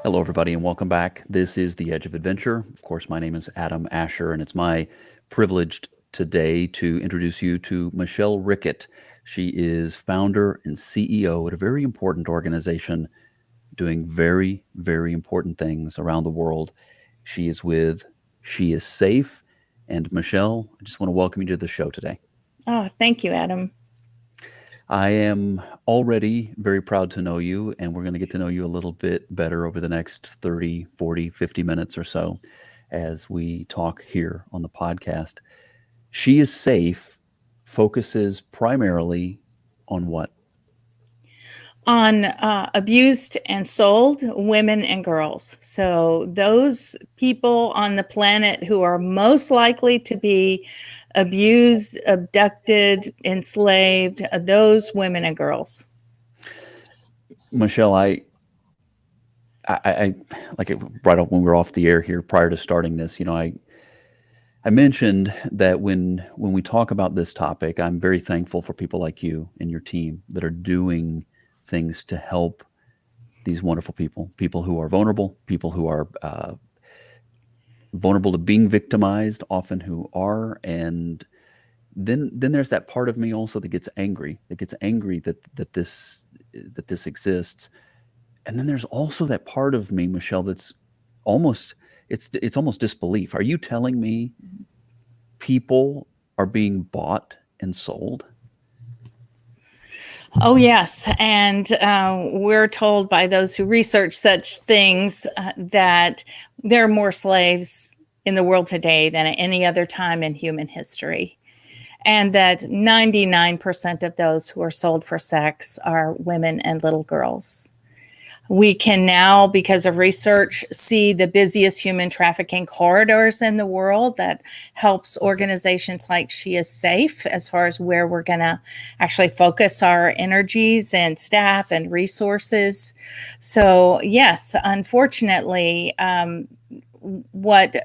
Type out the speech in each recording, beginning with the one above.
Hello, everybody, and welcome back. This is The Edge of Adventure. Of course, my name is Adam Asher, and it's my privilege today to introduce you to Michele Rickett. She is founder and CEO at a very important organization doing very, very important things around the world. She is with She Is Safe. And Michele, I just want to welcome you to the show today. Oh, thank you, Adam. I am already very proud to know you, and we're going to get to know you a little bit better over the next 30, 40, 50 minutes or so as we talk here on the podcast. She is Safe focuses primarily on what? On abused and sold women and girls. So, those people on the planet who are most likely to be abused, abducted, enslaved, those women and girls. Michele, I like it right off when we were off the air here prior to starting this. I mentioned that when we talk about this topic, I'm very thankful for people like you and your team that are doing things to help these wonderful people, people who are vulnerable, people who are vulnerable to being victimized, often who are, and then there's that part of me also that gets angry that this exists, and then there's also that part of me, Michele, that's almost it's almost disbelief. Are you telling me people are being bought and sold? Oh, yes. And we're told by those who research such things that there are more slaves in the world today than at any other time in human history. And that 99% of those who are sold for sex are women and little girls. We can now, because of research, see the busiest human trafficking corridors in the world that helps organizations like She Is Safe as far as where we're going to actually focus our energies and staff and resources. So, yes, unfortunately, what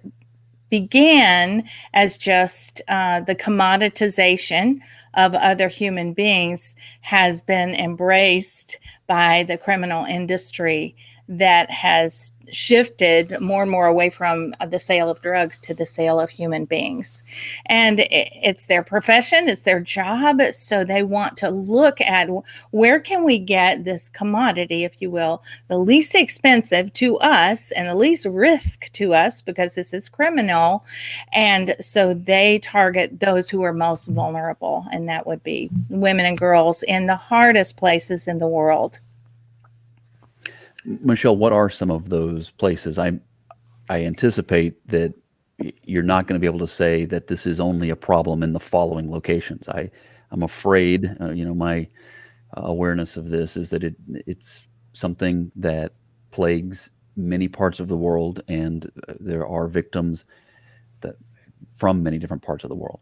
began as just the commoditization of other human beings has been embraced by the criminal industry that has shifted more and more away from the sale of drugs to the sale of human beings. And it's their profession, it's their job. So they want to look at where can we get this commodity, if you will, the least expensive to us and the least risk to us because this is criminal. And so they target those who are most vulnerable, and that would be women and girls in the hardest places in the world. Michele, what are some of those places? I anticipate that you're not going to be able to say that this is only a problem in the following locations. I'm afraid, my awareness of this is that it's something that plagues many parts of the world, and there are victims that from many different parts of the world.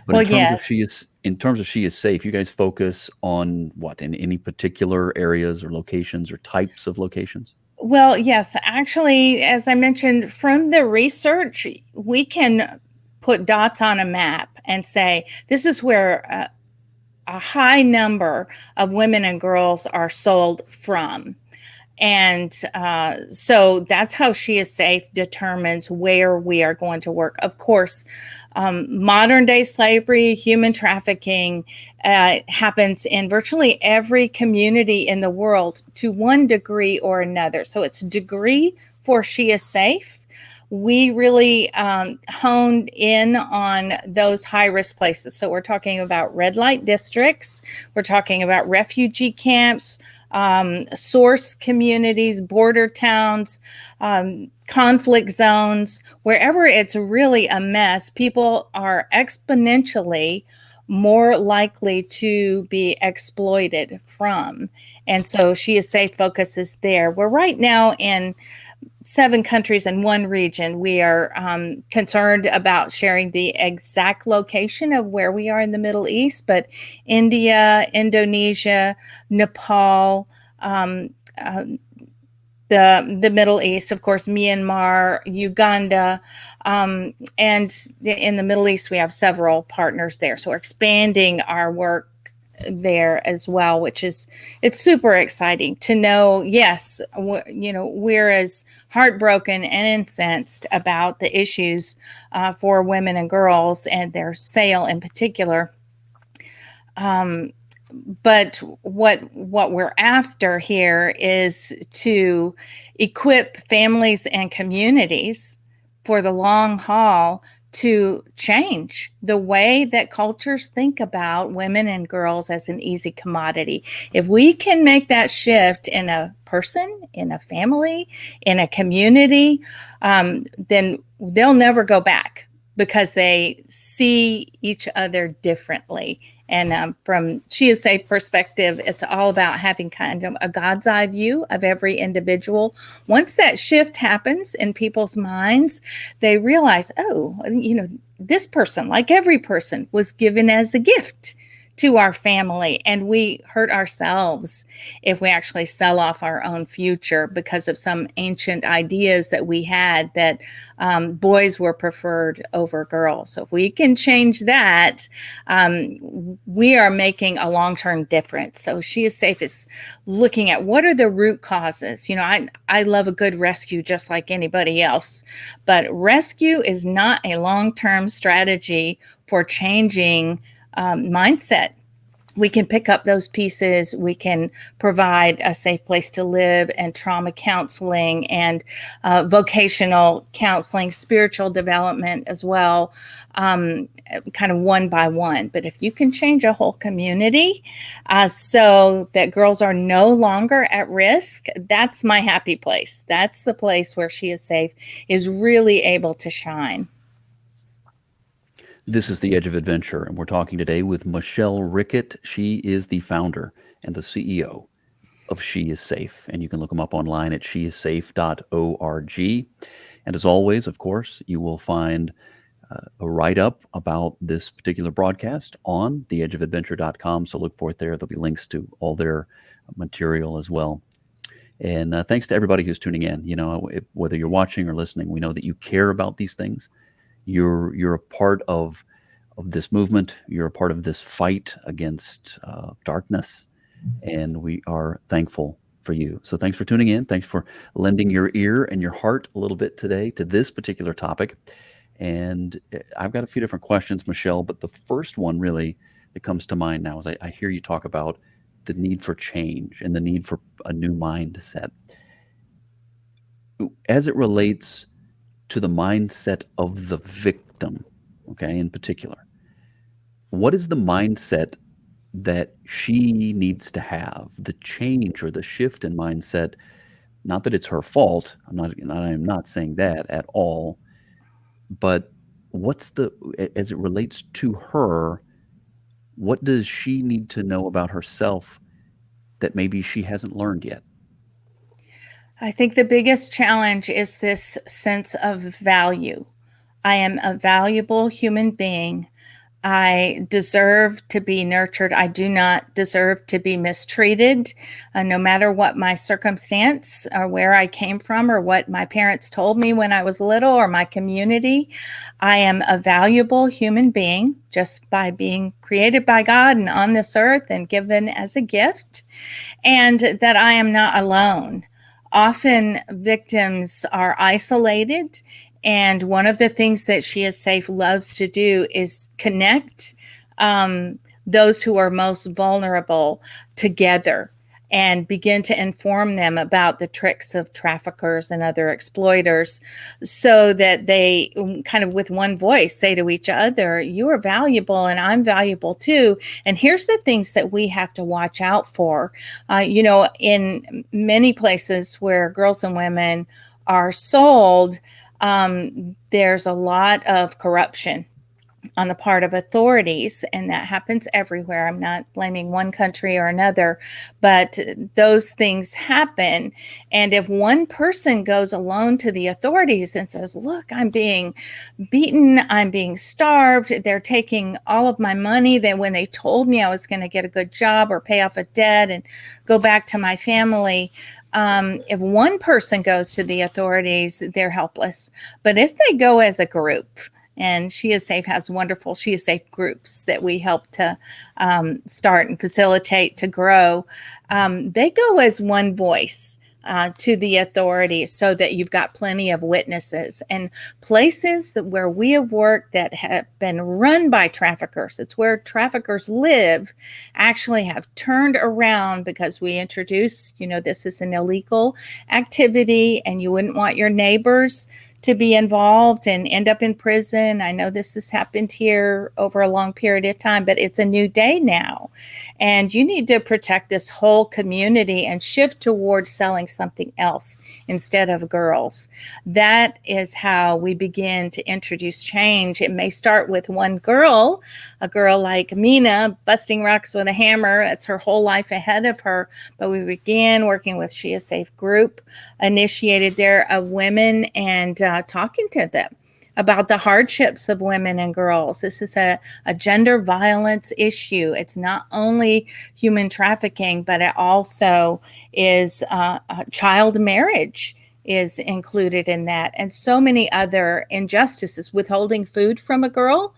But Well, yes. in terms of She Is Safe, you guys focus on what in any particular areas or locations or types of locations? Well, yes. Actually, as I mentioned, from the research, we can put dots on a map and say this is where a high number of women and girls are sold from. And so that's how She Is Safe determines where we are going to work. Of course, modern day slavery, human trafficking happens in virtually every community in the world to one degree or another. So it's degree for She Is Safe. We really honed in on those high risk places. So we're talking about red light districts, we're talking about refugee camps, source communities, border towns, conflict zones, wherever it's really a mess, people are exponentially more likely to be exploited from. And so She Is Safe focuses there. We're right now in 7 countries in one region. We are concerned about sharing the exact location of where we are in the Middle East, but India, Indonesia, Nepal, the Middle East, of course, Myanmar, Uganda, and in the Middle East, we have several partners there. So we're expanding our work there as well, which is it's super exciting to know. Yes, we're as heartbroken and incensed about the issues for women and girls and their sale in particular. Um, but what we're after here is to equip families and communities for the long haul to change the way that cultures think about women and girls as an easy commodity. If we can make that shift in a person, in a family, in a community, then they'll never go back because they see each other differently. And from She Is Safe perspective, it's all about having kind of a God's eye view of every individual. Once that shift happens in people's minds, they realize, oh, this person, like every person, was given as a gift to our family, and we hurt ourselves if we actually sell off our own future because of some ancient ideas that we had that boys were preferred over girls. So if we can change that, we are making a long-term difference. So She Is Safe is looking at what are the root causes. I love a good rescue just like anybody else, but rescue is not a long-term strategy for changing mindset. We can pick up those pieces. We can provide a safe place to live and trauma counseling and vocational counseling, spiritual development as well, kind of one by one. But if you can change a whole community so that girls are no longer at risk, that's my happy place. That's the place where She Is Safe is really able to shine. This is The Edge of Adventure, and we're talking today with Michele Rickett. She is the founder and the CEO of She Is Safe, and you can look them up online at sheissafe.org. And as always, of course, you will find a write-up about this particular broadcast on theedgeofadventure.com, so look for it there. There'll be links to all their material as well. And thanks to everybody who's tuning in. Whether you're watching or listening, we know that you care about these things. You're a part of this movement. You're a part of this fight against darkness, and we are thankful for you. So thanks for tuning in. Thanks for lending your ear and your heart a little bit today to this particular topic. And I've got a few different questions, Michele, but the first one really that comes to mind now is I hear you talk about the need for change and the need for a new mindset. As it relates to the mindset of the victim, okay, in particular, what is the mindset that she needs to have, the change or the shift in mindset? Not that it's her fault. I'm not saying that at all, but as it relates to her, what does she need to know about herself that maybe she hasn't learned yet? I think the biggest challenge is this sense of value. I am a valuable human being. I deserve to be nurtured. I do not deserve to be mistreated, no matter what my circumstance or where I came from or what my parents told me when I was little or my community. I am a valuable human being just by being created by God and on this earth and given as a gift, and that I am not alone. Often victims are isolated, and one of the things that She Is Safe loves to do is connect those who are most vulnerable together and begin to inform them about the tricks of traffickers and other exploiters so that they kind of with one voice say to each other, you are valuable and I'm valuable too. And here's the things that we have to watch out for. In many places where girls and women are sold, there's a lot of corruption on the part of authorities, and that happens everywhere. I'm not blaming one country or another, but those things happen. And if one person goes alone to the authorities and says, look, I'm being beaten, I'm being starved, they're taking all of my money, then when they told me I was going to get a good job or pay off a debt and go back to my family, if one person goes to the authorities, they're helpless. But if they go as a group, And She Is Safe has wonderful She Is Safe groups that we help to start and facilitate to grow. They go as one voice to the authorities so that you've got plenty of witnesses. And places where we have worked that have been run by traffickers, it's where traffickers live, actually have turned around because we introduce, this is an illegal activity and you wouldn't want your neighbors to be involved and end up in prison. I know this has happened here over a long period of time, but it's a new day now. And you need to protect this whole community and shift towards selling something else instead of girls. That is how we begin to introduce change. It may start with one girl, a girl like Mina busting rocks with a hammer. That's her whole life ahead of her. But we began working with She Is Safe group, initiated there of women, and talking to them about the hardships of women and girls. This is a gender violence issue. It's not only human trafficking, but it also is child marriage is included in that, and so many other injustices. Withholding food from a girl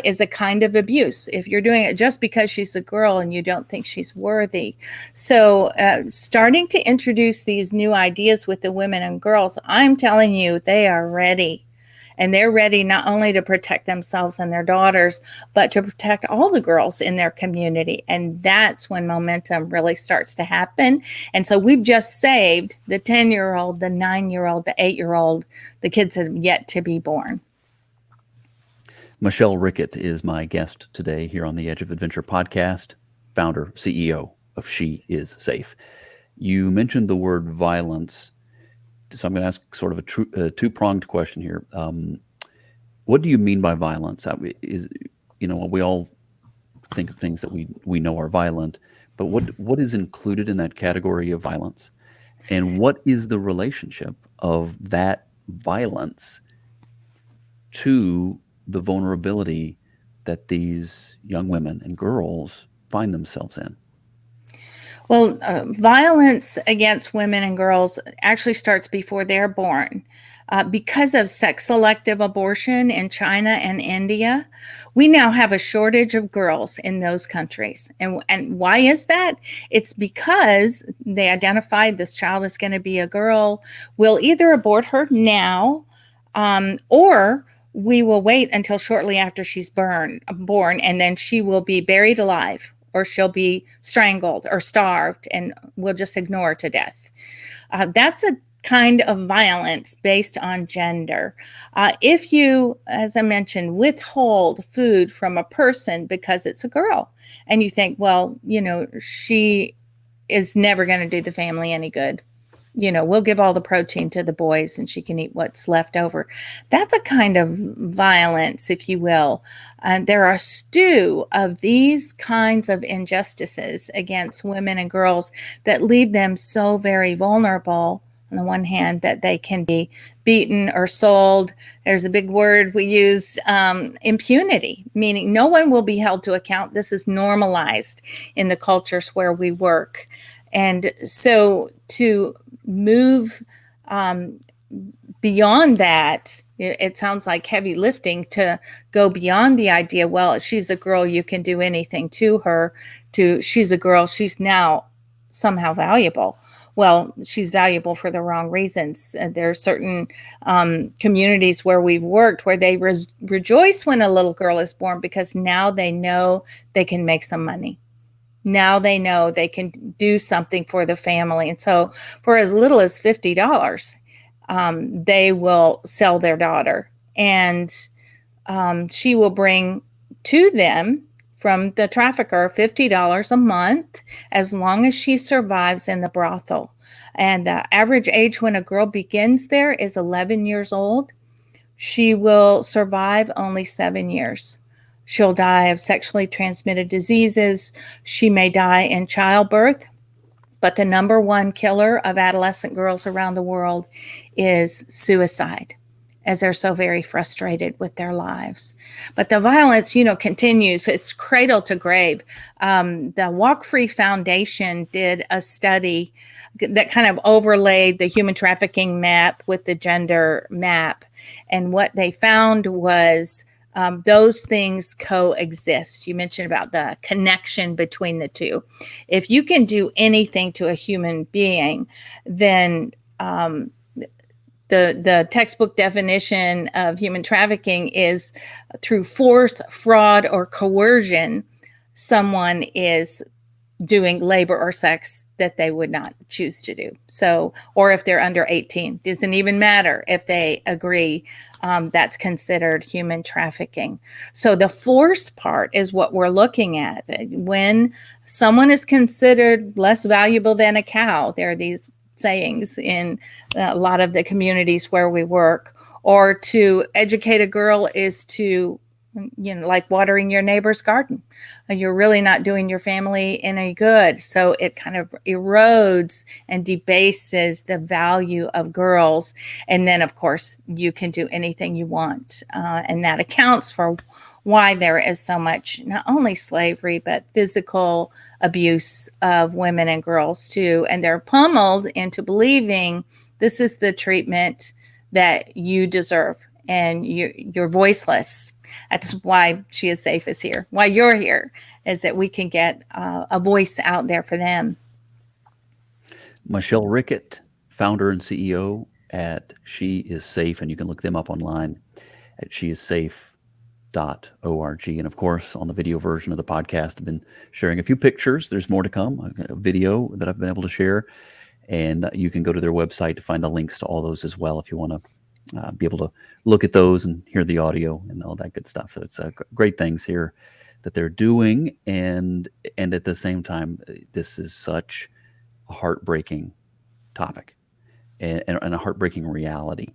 is a kind of abuse if you're doing it just because she's a girl and you don't think she's worthy. So starting to introduce these new ideas with the women and girls, I'm telling you, they are ready. And they're ready not only to protect themselves and their daughters, but to protect all the girls in their community. And that's when momentum really starts to happen. And so we've just saved the 10-year-old, the 9-year-old, the 8-year-old, the kids have yet to be born. Michele Rickett is my guest today here on the Edge of Adventure podcast, founder, CEO of She Is Safe. You mentioned the word violence. So I'm going to ask sort of a two-pronged question here. What do you mean by violence? We all think of things that we know are violent, but what is included in that category of violence? And what is the relationship of that violence to the vulnerability that these young women and girls find themselves in? Well, violence against women and girls actually starts before they're born. Because of sex selective abortion in China and India, we now have a shortage of girls in those countries. And why is that? It's because they identified this child is going to be a girl. We'll either abort her now or we will wait until shortly after she's born, and then she will be buried alive, or she'll be strangled or starved, and we'll just ignore her to death. That's a kind of violence based on gender. If you, as I mentioned, withhold food from a person because it's a girl, and you think, well, she is never going to do the family any good. We'll give all the protein to the boys and she can eat what's left over. That's a kind of violence, if you will. There are a stew of these kinds of injustices against women and girls that leave them so very vulnerable. On the one hand, that they can be beaten or sold. There's a big word we use, impunity, meaning no one will be held to account. This is normalized in the cultures where we work. And so to move beyond that, it sounds like heavy lifting to go beyond the idea, well, she's a girl, you can do anything to her, to she's a girl, she's now somehow valuable. Well, she's valuable for the wrong reasons. There are certain communities where we've worked where they rejoice when a little girl is born because now they know they can make some money. Now they know they can do something for the family. And so for as little as $50, they will sell their daughter. And she will bring to them from the trafficker $50 a month as long as she survives in the brothel. And the average age when a girl begins there is 11 years old. She will survive only 7 years. She'll die of sexually transmitted diseases. She may die in childbirth. But the number one killer of adolescent girls around the world is suicide, as they're so very frustrated with their lives. But the violence, continues. It's cradle to grave. The Walk Free Foundation did a study that kind of overlaid the human trafficking map with the gender map. And what they found was those things coexist. You mentioned about the connection between the two. If you can do anything to a human being, then the textbook definition of human trafficking is through force, fraud, or coercion, someone is doing labor or sex that they would not choose to do. So, or if they're under 18, doesn't even matter if they agree, that's considered human trafficking. So the force part is what we're looking at. When someone is considered less valuable than a cow, there are these sayings in a lot of the communities where we work, or to educate a girl is to, like watering your neighbor's garden. You're really not doing your family any good. So it kind of erodes and debases the value of girls. And then, of course, you can do anything you want. And that accounts for why there is so much, not only slavery, but physical abuse of women and girls too. And they're pummeled into believing this is the treatment that you deserve, and you're voiceless. That's why She Is Safe is here. Why you're here is that we can get a voice out there for them. Michele Rickett, founder and CEO at She Is Safe, and you can look them up online at sheissafe.org. And of course, on the video version of the podcast, I've been sharing a few pictures. There's more to come, a video that I've been able to share. And you can go to their website to find the links to all those as well if you want to be able to look at those and hear the audio and all that good stuff. So it's great things here that they're doing. And at the same time, this is such a heartbreaking topic and a heartbreaking reality.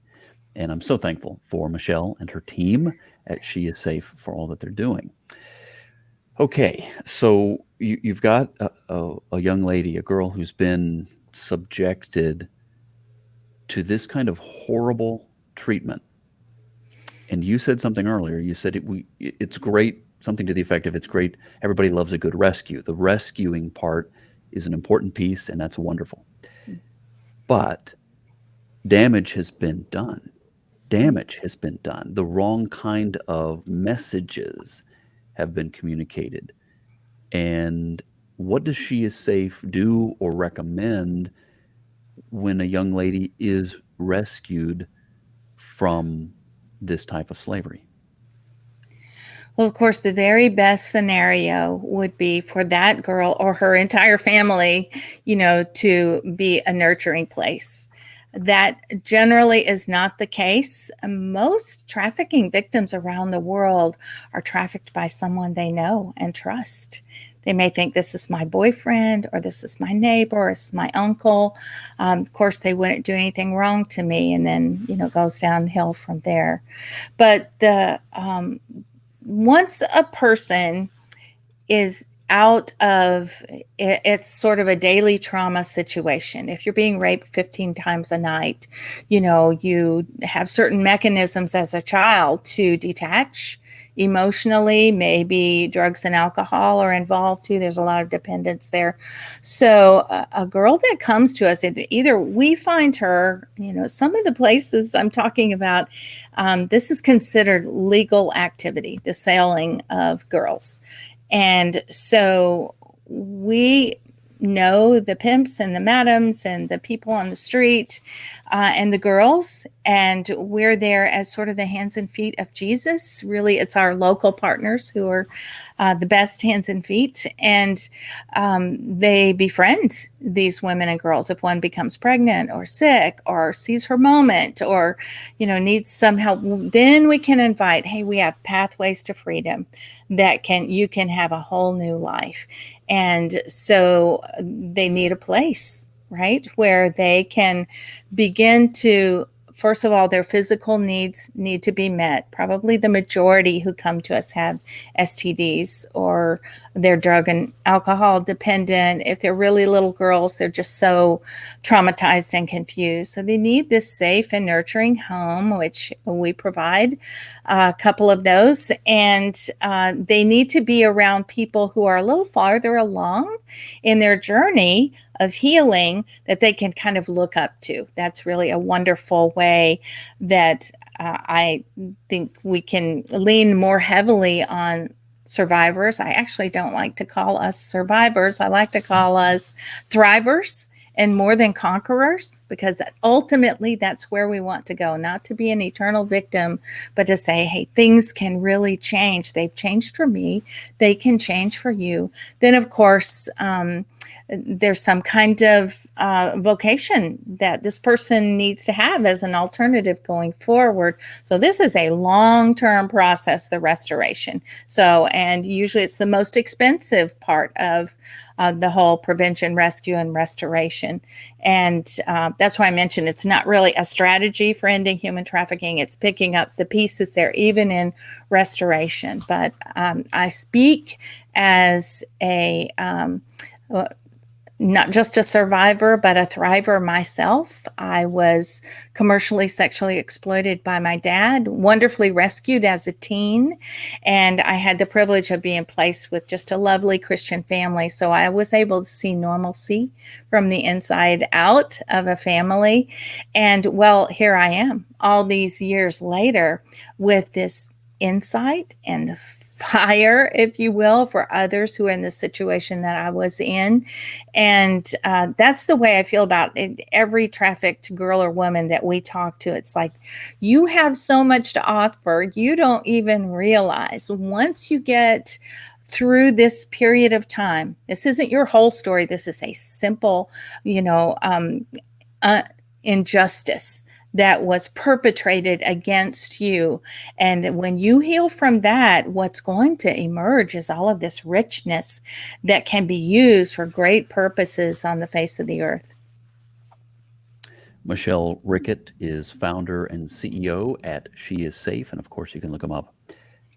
And I'm so thankful for Michele and her team at She Is Safe for all that they're doing. Okay, so you've got a young lady, a girl who's been subjected to this kind of horrible treatment. And you said something earlier. You said it's great, something to the effect of it's great. Everybody loves a good rescue. The rescuing part is an important piece, and that's wonderful. But damage has been done. Damage has been done. The wrong kind of messages have been communicated. And what does She Is Safe do or recommend when a young lady is rescued from this type of slavery? Well, of course, the very best scenario would be for that girl or her entire family, to be a nurturing place. That generally is not the case. Most trafficking victims around the world are trafficked by someone they know and trust. They may think this is my boyfriend, or this is my neighbor, or this is my uncle. Of course, they wouldn't do anything wrong to me, and then goes downhill from there. But once a person is out of it, it's sort of a daily trauma situation. If you're being raped 15 times a night, you have certain mechanisms as a child to detach emotionally. Maybe drugs and alcohol are involved too. There's a lot of dependence there. So a girl that comes to us, either we find her, some of the places I'm talking about, this is considered legal activity, the selling of girls. And so we know the pimps and the madams and the people on the street and the girls, and we're there as sort of the hands and feet of Jesus. Really, it's our local partners who are the best hands and feet, and they befriend these women and girls. If one becomes pregnant or sick or sees her moment or needs some help, then we can invite, hey, we have pathways to freedom that you can have a whole new life. And so they need a place, right, where they can begin to, first of all, their physical needs need to be met. Probably the majority who come to us have STDs, or they're drug and alcohol dependent. If they're really little girls, they're just so traumatized and confused. So they need this safe and nurturing home, which we provide a couple of those. And they need to be around people who are a little farther along in their journey, of healing that they can kind of look up to. That's really a wonderful way that I think we can lean more heavily on survivors. I actually don't like to call us survivors. I like to call us thrivers and more than conquerors, because ultimately that's where we want to go, not to be an eternal victim, but to say, hey, things can really change. They've changed for me. They can change for you. Then, of course, there's some kind of vocation that this person needs to have as an alternative going forward. So this is a long-term process, the restoration. So, and usually it's the most expensive part of the whole prevention, rescue, and restoration. And that's why I mentioned it's not really a strategy for ending human trafficking. It's picking up the pieces there, even in restoration. But I speak as a not just a survivor, but a thriver myself. I was commercially sexually exploited by my dad, wonderfully rescued as a teen, and I had the privilege of being placed with just a lovely Christian family. So I was able to see normalcy from the inside out of a family. And well, here I am all these years later with this insight and fire, if you will, for others who are in the situation that I was in. And that's the way I feel about it. Every trafficked girl or woman that we talk to. It's like, you have so much to offer. You don't even realize once you get through this period of time, this isn't your whole story. This is a simple, injustice that was perpetrated against you. And when you heal from that, what's going to emerge is all of this richness that can be used for great purposes on the face of the earth. Michele Rickett is founder and CEO at She Is Safe. And of course, you can look them up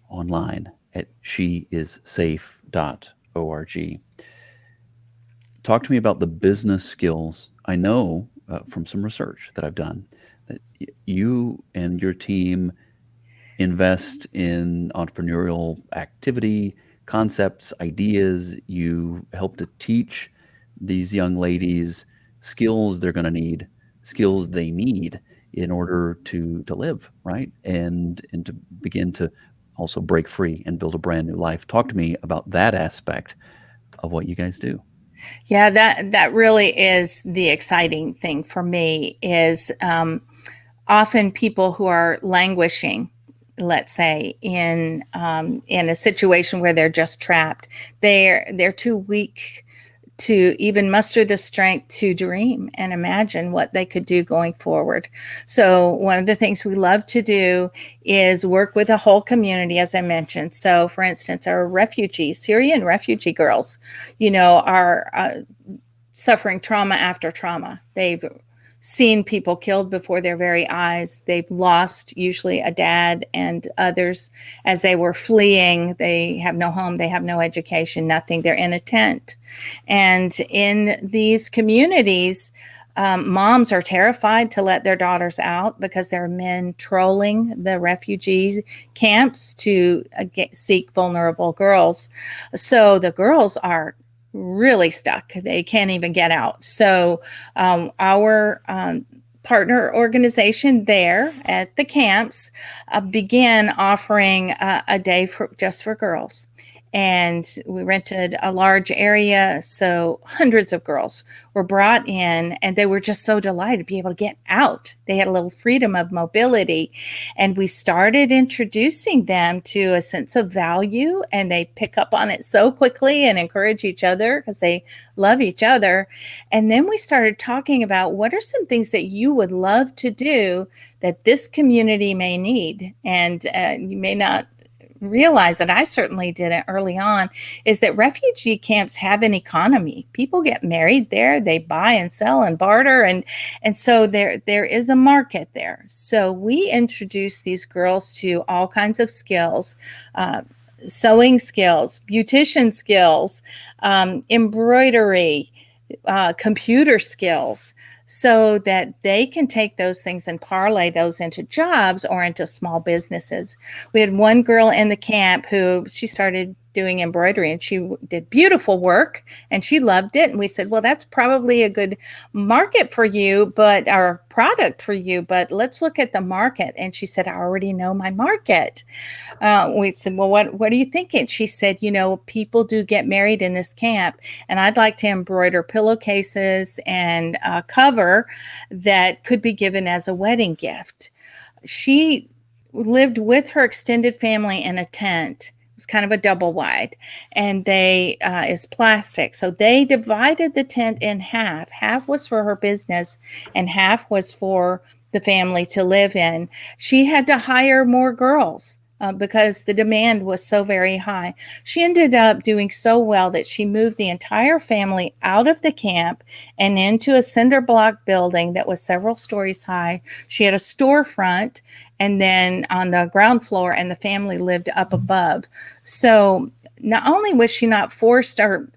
online at sheissafe.org. Talk to me about the business skills. I know from some research that I've done that you and your team invest in entrepreneurial activity, concepts, ideas. You help to teach these young ladies skills they're going to need, skills they need in order to live, right? And to begin to also break free and build a brand new life. Talk to me about that aspect of what you guys do. Yeah, that really is the exciting thing for me is often people who are languishing, let's say, in a situation where they're just trapped, they're too weak to even muster the strength to dream and imagine what they could do going forward. So one of the things we love to do is work with a whole community, as I mentioned. So for instance, our refugees, Syrian refugee girls, are suffering trauma after trauma. They've seen people killed before their very eyes. They've lost usually a dad and others as they were fleeing. They have no home, they have no education, nothing. They're in a tent. And in these communities, moms are terrified to let their daughters out because there are men trolling the refugee camps to seek vulnerable girls. So the girls are really stuck. They can't even get out. So our partner organization there at the camps began offering a day just for girls. And we rented a large area, so hundreds of girls were brought in, and they were just so delighted to be able to get out. They had a little freedom of mobility, and we started introducing them to a sense of value, and they pick up on it so quickly and encourage each other because they love each other. And then we started talking about what are some things that you would love to do that this community may need, and you may not realize that I certainly didn't early on, is that refugee camps have an economy. People get married there, they buy and sell and barter, and so there is a market there. So we introduce these girls to all kinds of skills, sewing skills, beautician skills, embroidery, computer skills, so that they can take those things and parlay those into jobs or into small businesses. We had one girl in the camp who she started doing embroidery, and she did beautiful work and she loved it. And we said, well, that's probably a good market for you, but our product for you, but let's look at the market. And she said, I already know my market. We said, well, what are you thinking? She said, people do get married in this camp, and I'd like to embroider pillowcases and a cover that could be given as a wedding gift. She lived with her extended family in a tent. It's kind of a double wide, and they is plastic. So they divided the tent in half. Half was for her business, and half was for the family to live in. She had to hire more girls because the demand was so very high. She ended up doing so well that she moved the entire family out of the camp and into a cinder block building that was several stories high. She had a storefront, and then on the ground floor, and the family lived up above. So not only was she not forced or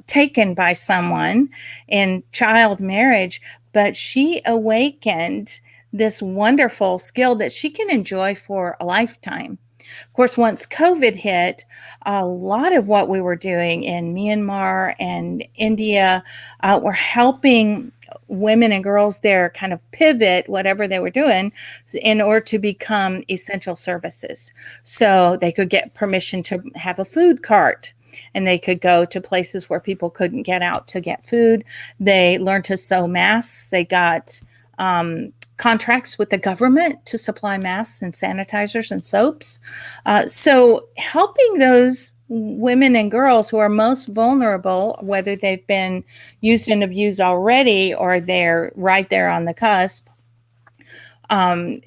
taken by someone in child marriage, but she awakened this wonderful skill that she can enjoy for a lifetime. Of course, once COVID hit, a lot of what we were doing in Myanmar and India were helping women and girls there kind of pivot whatever they were doing in order to become essential services. So they could get permission to have a food cart, and they could go to places where people couldn't get out to get food. They learned to sew masks. They got contracts with the government to supply masks and sanitizers and soaps. So helping those women and girls who are most vulnerable, whether they've been used and abused already or they're right there on the cusp,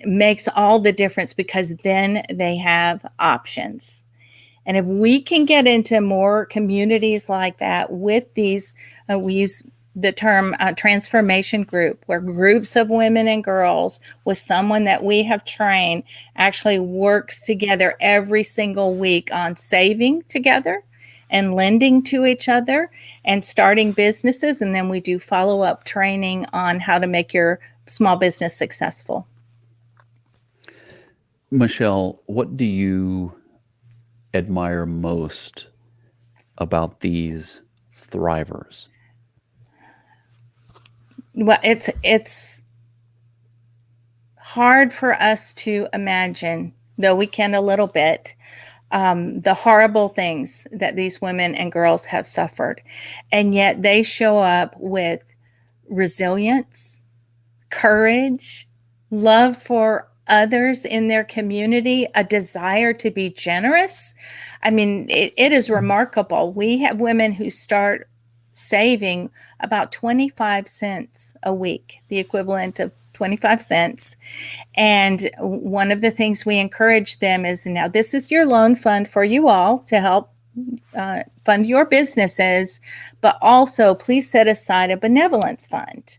makes all the difference, because then they have options. And if we can get into more communities like that with these, we use the term transformation group, where groups of women and girls with someone that we have trained actually works together every single week on saving together and lending to each other and starting businesses. And then we do follow-up training on how to make your small business successful. Michele, what do you admire most about these thrivers? Well, it's hard for us to imagine, though we can a little bit, the horrible things that these women and girls have suffered. And yet they show up with resilience, courage, love for others in their community, a desire to be generous. I mean, it is remarkable. We have women who start saving about 25 cents a week, the equivalent of 25 cents. And one of the things we encourage them is, now this is your loan fund for you all to help fund your businesses, but also please set aside a benevolence fund.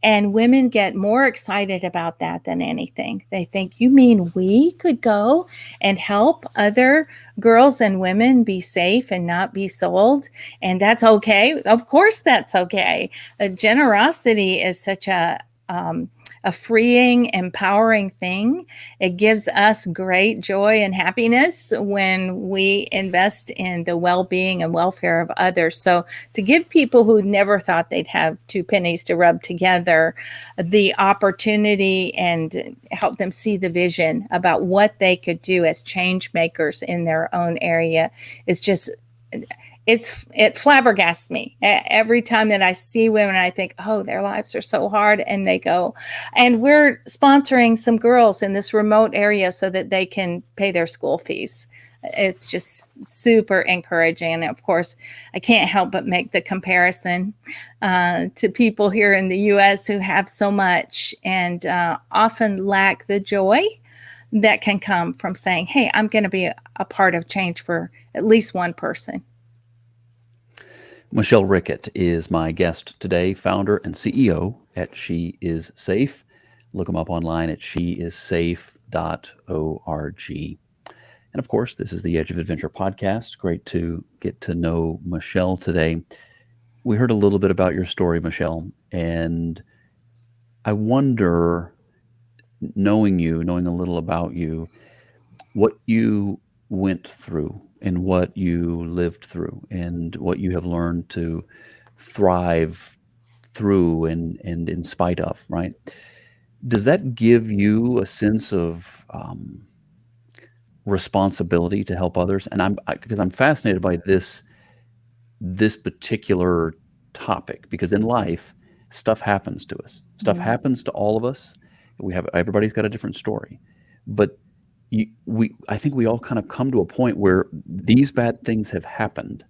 And women get more excited about that than anything. They think, you mean we could go and help other girls and women be safe and not be sold? And that's okay. Of course, that's okay. Generosity is such a freeing, empowering thing. It gives us great joy and happiness when we invest in the well-being and welfare of others. So to give people who never thought they'd have two pennies to rub together the opportunity and help them see the vision about what they could do as change makers in their own area is just, it flabbergasts me every time that I see women. I think, oh, their lives are so hard, and they go. And we're sponsoring some girls in this remote area so that they can pay their school fees. It's just super encouraging. And of course, I can't help but make the comparison to people here in the U.S. who have so much and often lack the joy that can come from saying, hey, I'm going to be a part of change for at least one person. Michele Rickett is my guest today, founder and CEO at She Is Safe. Look them up online at sheissafe.org. And of course, this is the Edge of Adventure podcast. Great to get to know Michele today. We heard a little bit about your story, Michele, and I wonder, knowing you, knowing a little about you, what you went through and what you lived through and what you have learned to thrive through and in spite of, right? Does that give you a sense of responsibility to help others? And because I'm fascinated by this particular topic, because in life stuff happens to us. Stuff Mhm. happens to all of us. Everybody's got a different story, but I think we all kind of come to a point where these bad things have happened.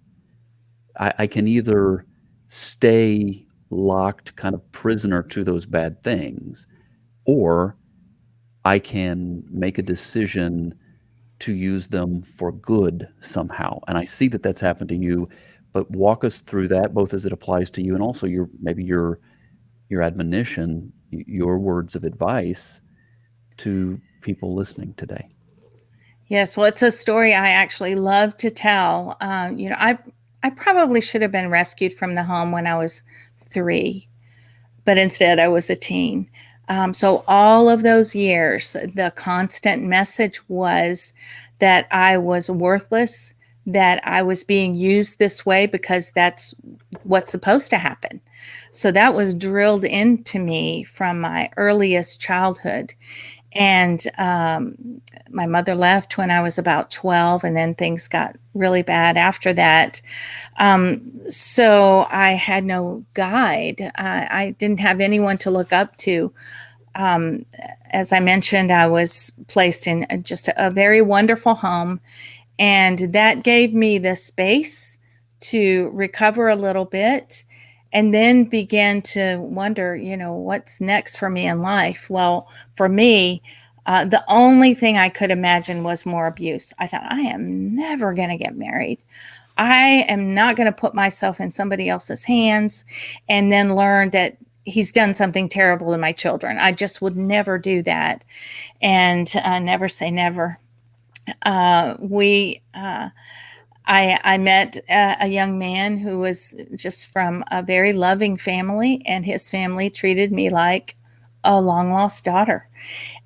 I can either stay locked, kind of prisoner to those bad things, or I can make a decision to use them for good somehow. And I see that that's happened to you, but walk us through that, both as it applies to you and also your admonition, your words of advice to people listening today. Yes, well, it's a story I actually love to tell. I probably should have been rescued from the home when I was 3, but instead I was a teen. So all of those years, the constant message was that I was worthless, that I was being used this way because that's what's supposed to happen. So that was drilled into me from my earliest childhood. And my mother left when I was about 12, and then things got really bad after that. So I had no guide. I didn't have anyone to look up to. Um, as I mentioned, I was placed in just a very wonderful home, and that gave me the space to recover a little bit and then begin to wonder, what's next for me in life? Well, for me, the only thing I could imagine was more abuse. I thought, I am never going to get married. I am not going to put myself in somebody else's hands and then learn that he's done something terrible to my children. I just would never do that. And never say never. We I met a young man who was just from a very loving family, and his family treated me like a long lost daughter.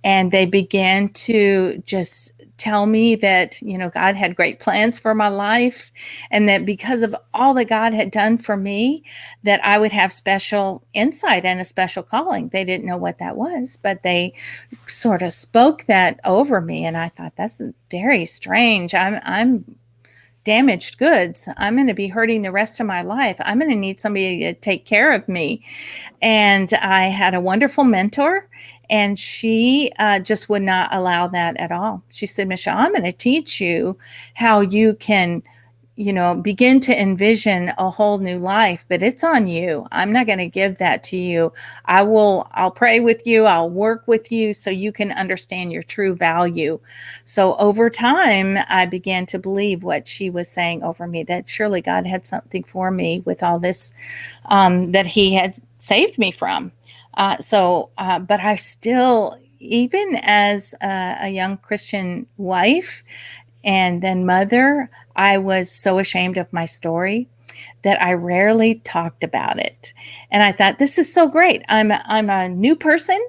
And they began to just tell me that, God had great plans for my life, and that because of all that God had done for me, that I would have special insight and a special calling. They didn't know what that was, but they sort of spoke that over me. And I thought, that's very strange. I'm damaged goods. I'm going to be hurting the rest of my life. I'm going to need somebody to take care of me. And I had a wonderful mentor, and she just would not allow that at all. She said, Michelle, I'm going to teach you how you can, begin to envision a whole new life, but it's on you. I'm not going to give that to you. I'll pray with you. I'll work with you so you can understand your true value. So over time, I began to believe what she was saying over me, that surely God had something for me with all this that he had saved me from. But I still, even as a young Christian wife and then mother, I was so ashamed of my story that I rarely talked about it. And I thought, this is so great. I'm a new person.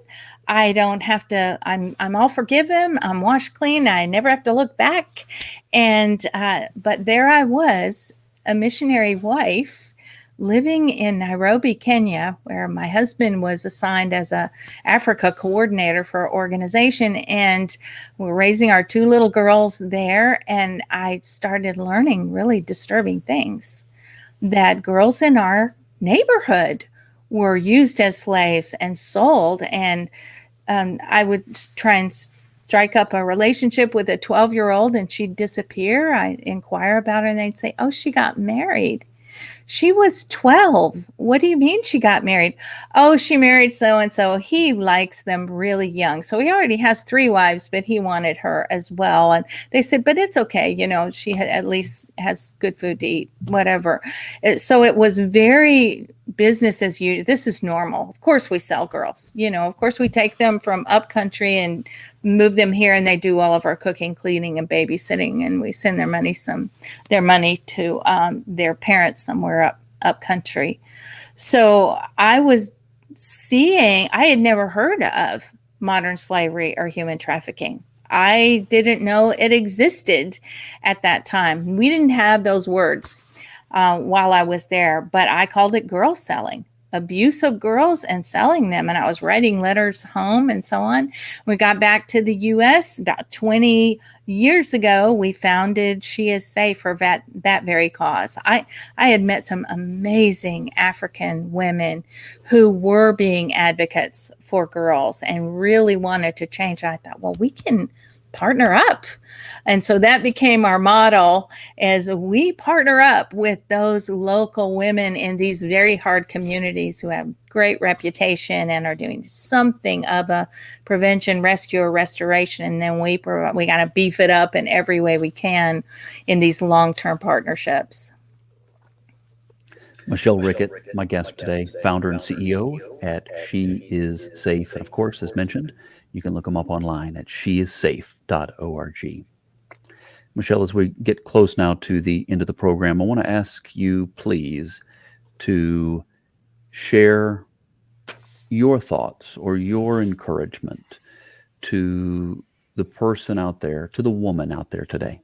I don't have to. I'm all forgiven. I'm washed clean. I never have to look back. And but there I was, a missionary wife, living in Nairobi, Kenya, where my husband was assigned as a Africa coordinator for our organization, and we're raising our 2 little girls there. And I started learning really disturbing things, that girls in our neighborhood were used as slaves and sold. And I would try and strike up a relationship with a 12-year-old, and she'd disappear. I'd inquire about her, and they'd say, oh, she got married. She was 12. What do you mean she got married? Oh, she married so and so. He likes them really young. So he already has 3 wives, but he wanted her as well. And they said, but it's okay. She at least has good food to eat, whatever. So it was very business as usual. This is normal. Of course, we sell girls. Of course, we take them from up country and move them here, and they do all of our cooking, cleaning, and babysitting, and we send their money to their parents somewhere up country. So I was seeing, I had never heard of modern slavery or human trafficking. I didn't know it existed at that time. We didn't have those words while I was there, but I called it girl selling, abuse of girls and selling them. And I was writing letters home and so on. We got back to the US about 20 years ago. We founded She Is Safe for that very cause. I had met some amazing African women who were being advocates for girls and really wanted to change. I thought, well, we can partner up. And so that became our model as we partner up with those local women in these very hard communities who have great reputation and are doing something of a prevention, rescue, or restoration. And then we got to beef it up in every way we can in these long-term partnerships. Michele Rickett, my guest today, founder and CEO at She Is Safe. And of course, as mentioned, you can look them up online at sheissafe.org. Michele, as we get close now to the end of the program, I want to ask you, please, to share your thoughts or your encouragement to the person out there, to the woman out there today,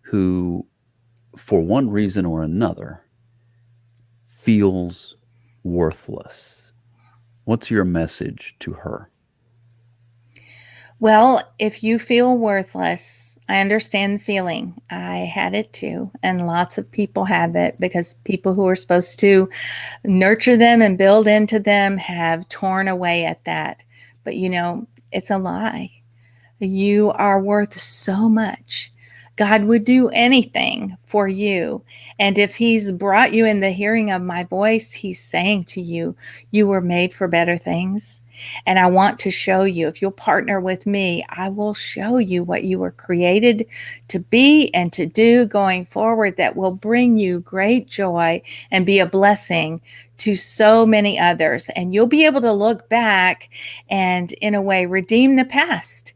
who, for one reason or another, feels worthless. What's your message to her? Well, if you feel worthless, I understand the feeling. I had it too. And lots of people have it because people who are supposed to nurture them and build into them have torn away at that. But it's a lie. You are worth so much. God would do anything for you. And if He's brought you in the hearing of my voice, He's saying to you, you were made for better things. And I want to show you, if you'll partner with me, I will show you what you were created to be and to do going forward that will bring you great joy and be a blessing to so many others. And you'll be able to look back and, in a way, redeem the past.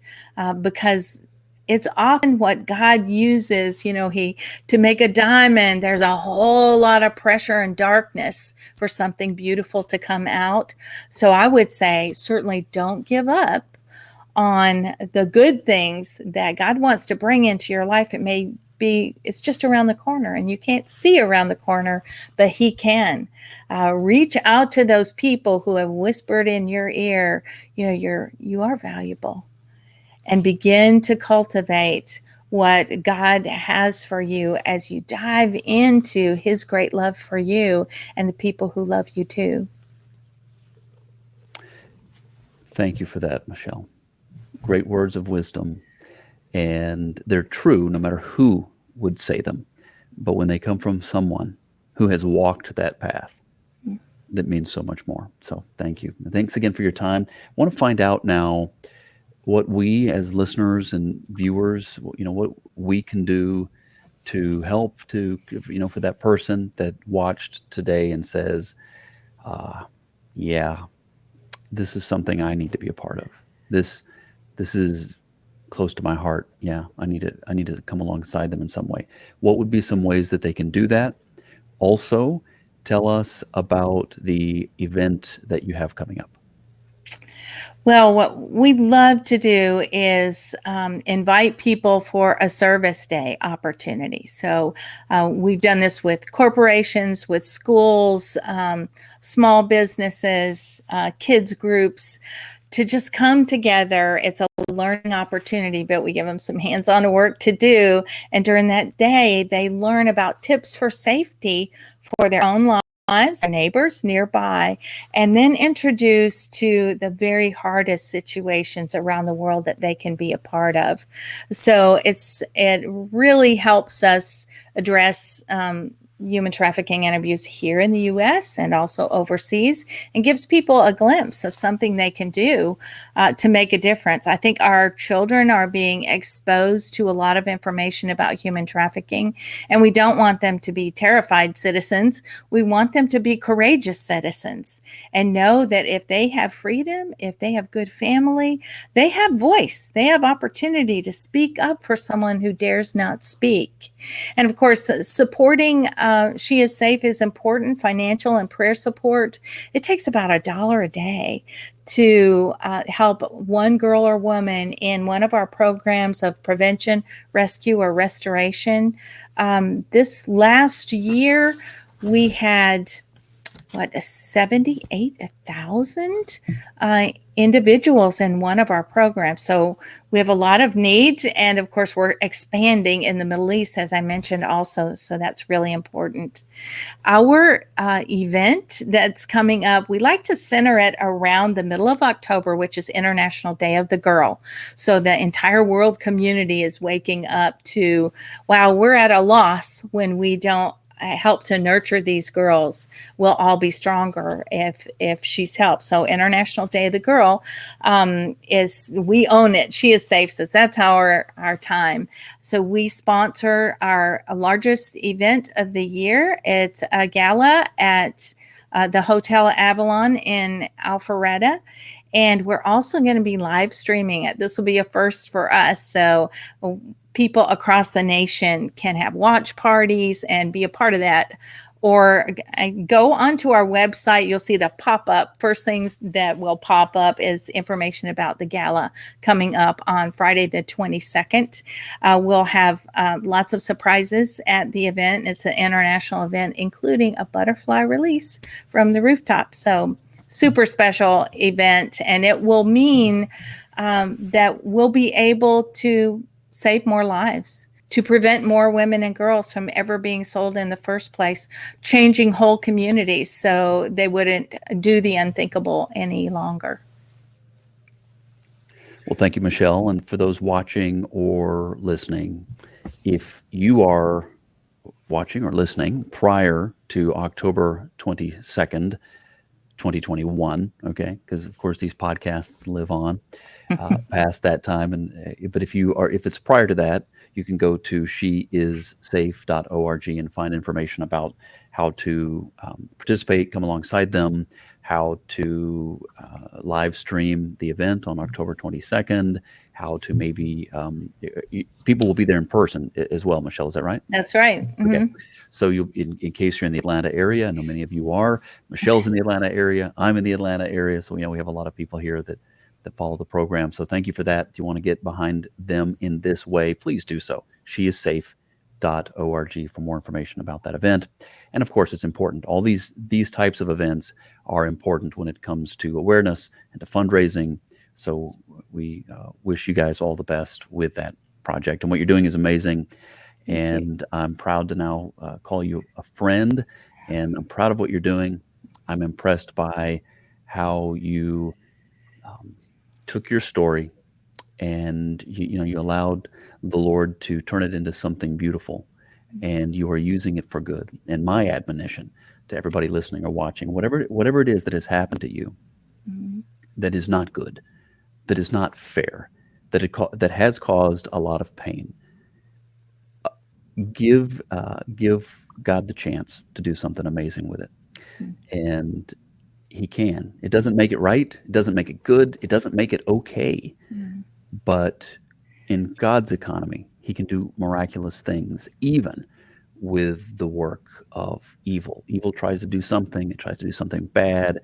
Because it's often what God uses, to make a diamond, there's a whole lot of pressure and darkness for something beautiful to come out. So I would say, certainly don't give up on the good things that God wants to bring into your life. It's just around the corner and you can't see around the corner, but He can. Reach out to those people who have whispered in your ear, you are valuable. And begin to cultivate what God has for you as you dive into His great love for you and the people who love you too. Thank you for that, Michele. Great words of wisdom. And they're true no matter who would say them. But when they come from someone who has walked that path, that means so much more. So thank you. Thanks again for your time. I want to find out now what we as listeners and viewers, what we can do to help for that person that watched today and says, yeah, this is something I need to be a part of. This is close to my heart. Yeah, I need to come alongside them in some way. What would be some ways that they can do that? Also, tell us about the event that you have coming up. Well, what we love to do is invite people for a service day opportunity. So we've done this with corporations, with schools, small businesses, kids groups, to just come together. It's a learning opportunity, but we give them some hands-on work to do. And during that day, they learn about tips for safety for their own lives, their neighbors nearby, and then introduced to the very hardest situations around the world that they can be a part of. So it really helps us address human trafficking and abuse here in the U.S. and also overseas, and gives people a glimpse of something they can do to make a difference. I think our children are being exposed to a lot of information about human trafficking, and we don't want them to be terrified citizens. We want them to be courageous citizens and know that if they have freedom, if they have good family, they have voice, they have opportunity to speak up for someone who dares not speak. And of course, supporting She Is Safe is important. Financial and prayer support. It takes about $1 a day to help one girl or woman in one of our programs of prevention, rescue, or restoration. This last year, we had 78,000 individuals in one of our programs. So we have a lot of need. And of course, we're expanding in the Middle East, as I mentioned also. So that's really important. Our event that's coming up, we like to center it around the middle of October, which is International Day of the Girl. So the entire world community is waking up to, wow, we're at a loss when we don't help to nurture these girls. We'll all be stronger if she's helped. So International Day of the Girl is, we own it. She is safe. So that's our time. So we sponsor our largest event of the year. It's a gala at the Hotel Avalon in Alpharetta. And we're also going to be live streaming it. This will be a first for us. So people across the nation can have watch parties and be a part of that. Or go onto our website. You'll see the pop-up. First things that will pop up is information about the gala coming up on Friday the 22nd. We'll have lots of surprises at the event. It's an international event, including a butterfly release from the rooftop. So super special event. And it will mean that we'll be able to save more lives, to prevent more women and girls from ever being sold in the first place, changing whole communities so they wouldn't do the unthinkable any longer. Well, thank you, Michele. And for those watching or listening, if you are watching or listening prior to October 22nd, 2021, okay, because of course these podcasts live on past that time, but if it's prior to that, you can go to sheissafe.org and find information about how to participate, come alongside them, how to live stream the event on October 22nd, how to maybe people will be there in person as well. Michele, is that right? That's right. Okay. So in case you're in the Atlanta area, I know many of you are. Michele's in the Atlanta area. I'm in the Atlanta area. So, we have a lot of people here that follow the program. So thank you for that. If you want to get behind them in this way, please do so. sheissafe.org for more information about that event. And of course, it's important. All these types of events are important when it comes to awareness and to fundraising. So we wish you guys all the best with that project. And what you're doing is amazing. And I'm proud to now call you a friend, and I'm proud of what you're doing. I'm impressed by how you took your story and you allowed the Lord to turn it into something beautiful, and you are using it for good. And my admonition to everybody listening or watching, whatever it is that has happened to you that is not good, that is not fair, that has caused a lot of pain, give God the chance to do something amazing with it. And he can. It doesn't make it right. It doesn't make it good. It doesn't make it okay. But in God's economy, he can do miraculous things, even with the work of evil. Evil tries to do something. It tries to do something bad,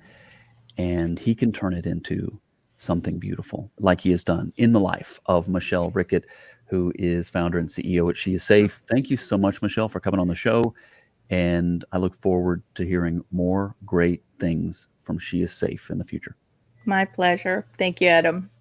and he can turn it into something beautiful, like he has done in the life of Michele Rickett, who is founder and CEO at She Is Safe. Thank you so much, Michele, for coming on the show. And I look forward to hearing more great things from She Is Safe in the future. My pleasure. Thank you, Adam.